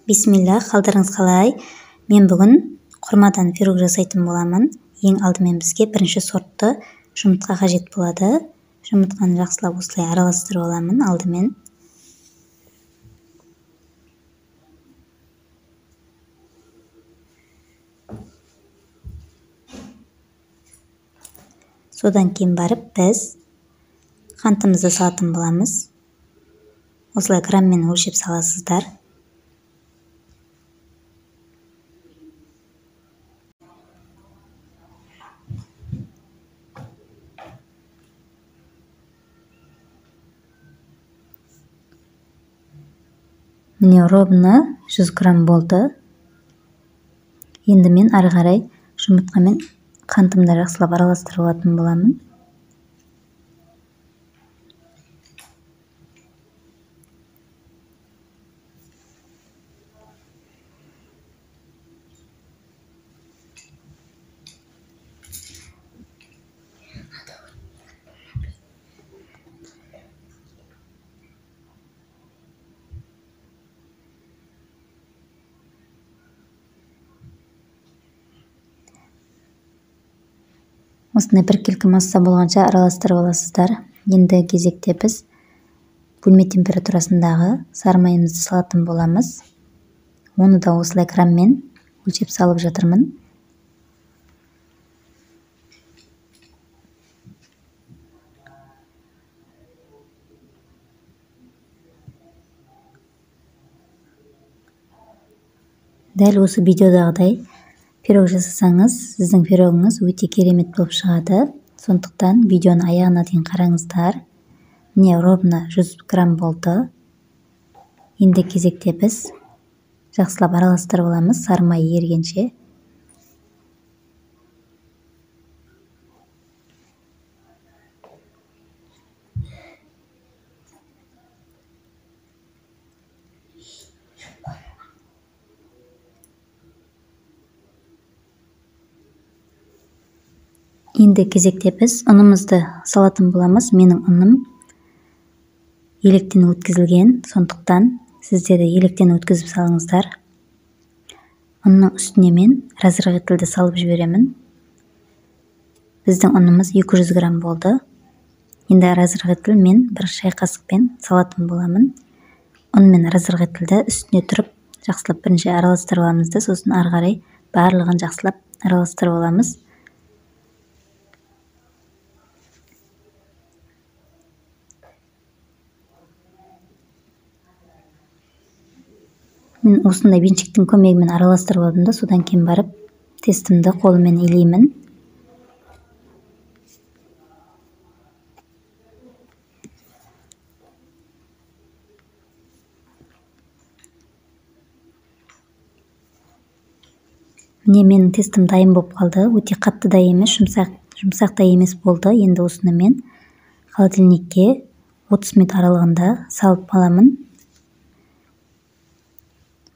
Бисмилла, қалдарыңыз қалай? Мен бүгін құрмадан пирог жасайтын боламын. Ең алдымен бізге бірінші сортты жұмыртқа қажет болады. Жұмыртқаны жақсылап осылай араластырып аламын алдымен. Содан кейін барып біз қантымызды салатын боламыз. Осылай граммен өлшеп саласыздар. Міне ровно 100 грамм болды. Енді мен ары қарай жұмыртқамен қантымды жақсылап араластырып алатын боламын. Осындай біркелкі масса болғанша араластырып аласыздар. Енді кезекте біз бөлме температурасындағы сары майымызды салатын боламыз. Оны да осылай граммен өлшеп салып жатырмын. Дәл осы видеодағыдай пирог жасасаңыз, сіздің пирогыңыз өте керемет болып шығады. Сондықтан видеоны аяғына дейін қараңыздар. Міне ровно 100 грамм болды. Енді кезекте біз жақсылап араластырып аламыз сары май ергенше. Енді кезекте біз ұнымызды салатын боламыз. Менің ұным електен өткізілген, сондықтан сіздер де електен өткізіп салыңыздар. Ұнның үстіне мен разрыхлителді салып жіберемін. Біздің ұнымыз 200 грамм болды. Енді разрыхлитель мен бір шай қасықпен салатын боламын. Ұн мен разрыхлительді үстіне тұрып жақсылап бірінші араластырып аламыз да, сосын ары қарай барлығын жақсылап араластырып аламыз. Мен осындай венчиктің көмегімен араластырып алдым да, содан кейін барып тестімді қолыммен илеймін. Міне менің тестім дайын болып қалды. Өте қатты да емес, жұмсақ та емес болды. Енді осыны мен холодильникке 30 минут аралығында салып аламын.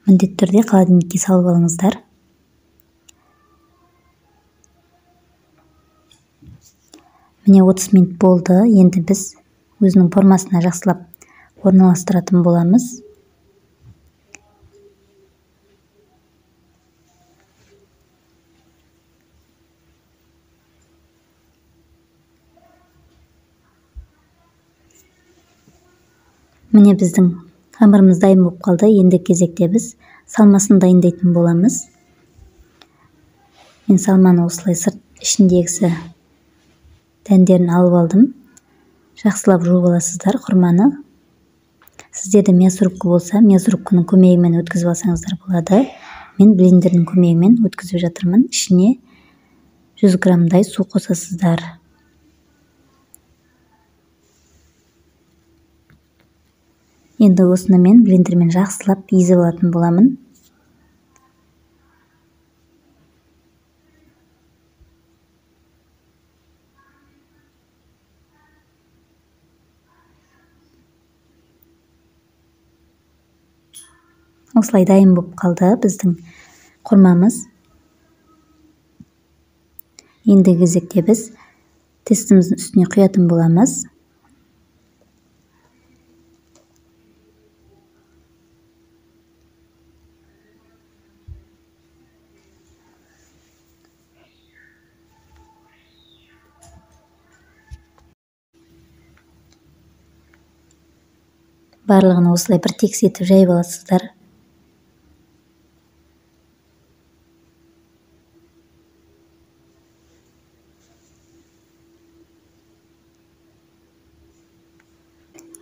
Міндетті түрде холодильникке салып алыңыздар. Міне 30 минут болды. Енді біз өзінің формасына жақсылап орналастыратын боламыз. Міне біздің қамырымыз дайын болып қалды. Енді кезекте біз салмасын дайындайтын боламыз. Мен салманы осылай сырт ішіндегісі дәндерін алып алдым. Жақсылап жуып аласыздар құрманы. Сіздерде мясорубка болса, мясорубканың көмегімен өткізіп алсаңыздар болады. Мен блендердің көмегімен өткізіп жатырмын. Ішіне 100 граммдай су қосасыздар. Енді осыны мен блендермен жақсылап езіп алатын боламын. Осылай дайын болып қалды біздің құрмамыз. Енді кезекте біз тестіміздің үстіне құятын боламыз. Барлығын осылай бір тексетіп жайып аласыздар.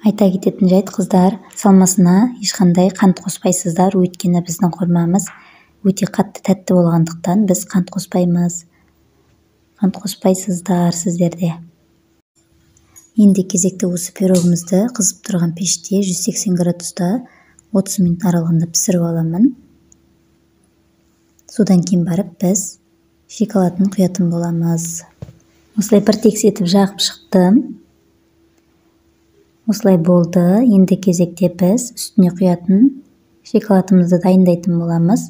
Айта кететін жайт, қыздар, салмасына ешқандай қант қоспайсыздар, өйткені біздің құрмамыз өте қатты тәтті болғандықтан біз қант қоспаймыз. Қант қоспайсыздар сіздерде. Енді кезекті осы пирогымызды қызып тұрған пеште 180 градуста 30 минут аралығында пісіріп аламын. Содан кейін барып біз шоколадын құятын боламыз. Осылай бір тексетіп жағып шықтым. Осылай болды. Енді кезекте біз үстіне құятын шоколадымызды дайындайтын боламыз.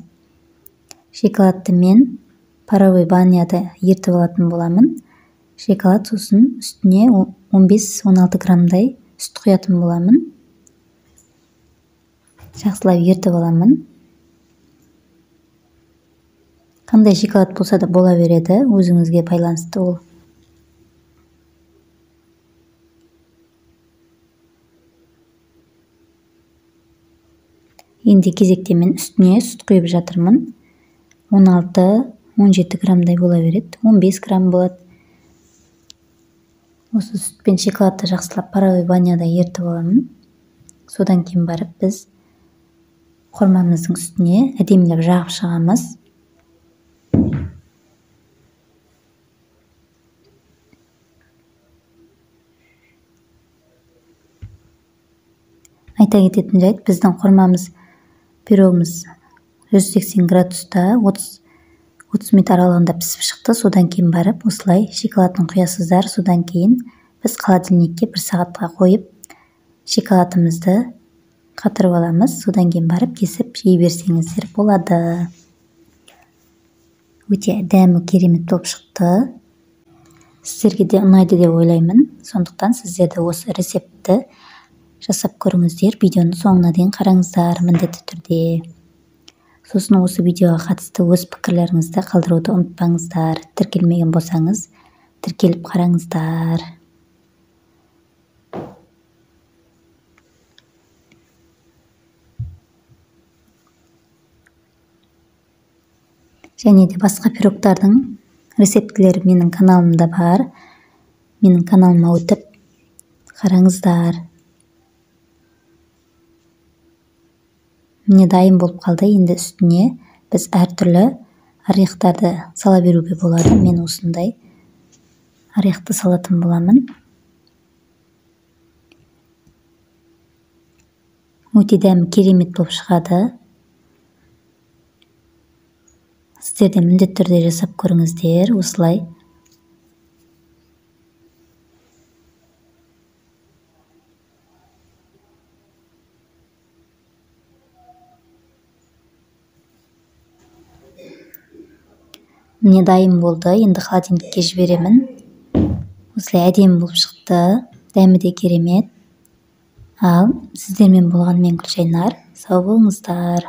Шоколадты мен паровой баняда ертіп алатын боламын. Шоколад сосын үстіне 15-16 граммдай сүт құятын боламын. Жақсылап ертіп аламын. Қандай шоколад болса да бола береді, өзіңізге байланысты ол. Енді кезекте мен үстіне сүт құйып жатырмын. 16-17 граммдай бола береді, 15 грамм болады. Осы сүт пен шоколадты жақсылап паровой баняда ертіп аламын. Содан кейін барып біз құрмамыздың үстіне әдемілеп жағып шығамыз. Айта кететін жайт, біздің құрмамыз пирогымыз 180 градуста 30 минут аралығында пісіп шықты. Содан кейін барып осылай шоколадын құясыздар. Содан кейін біз холодильникке 1 сағатқа қойып шоколадымызды қатырып аламыз. Содан кейін барып кесіп жей берсеңіздер болады. Өте дәмі керемет болып шықты. Сіздерге де ұнайды деп ойлаймын. Сондықтан сіздерді осы рецептті жасап көріңіздер. Видеоны соңына дейін қараңыздар міндетті түрде. Сосын осы видеоға қатысты өз пікірлеріңізді қалдыруды ұмытпаңыздар. Тіркелмеген болсаңыз, тіркеліп қараңыздар. Және де басқа пирогтардың рецептілері менің каналымда бар. Менің каналыма өтіп қараңыздар. Міне дайын болып қалды. Енді үстіне біз әртүрлі орехтарды сала беруге болады. Мен осындай орехты салатын боламын. Өте дәмі керемет болып шығады. Сіздер де міндетті түрде жасап көріңіздер осылай. Міне дайын болды. Енді холодильникке жіберемін. Осылай әдемі болып шықты. Дәмі де керемет. Ал сіздермен болған мен Гүлжайнар. Сау болыңыздар.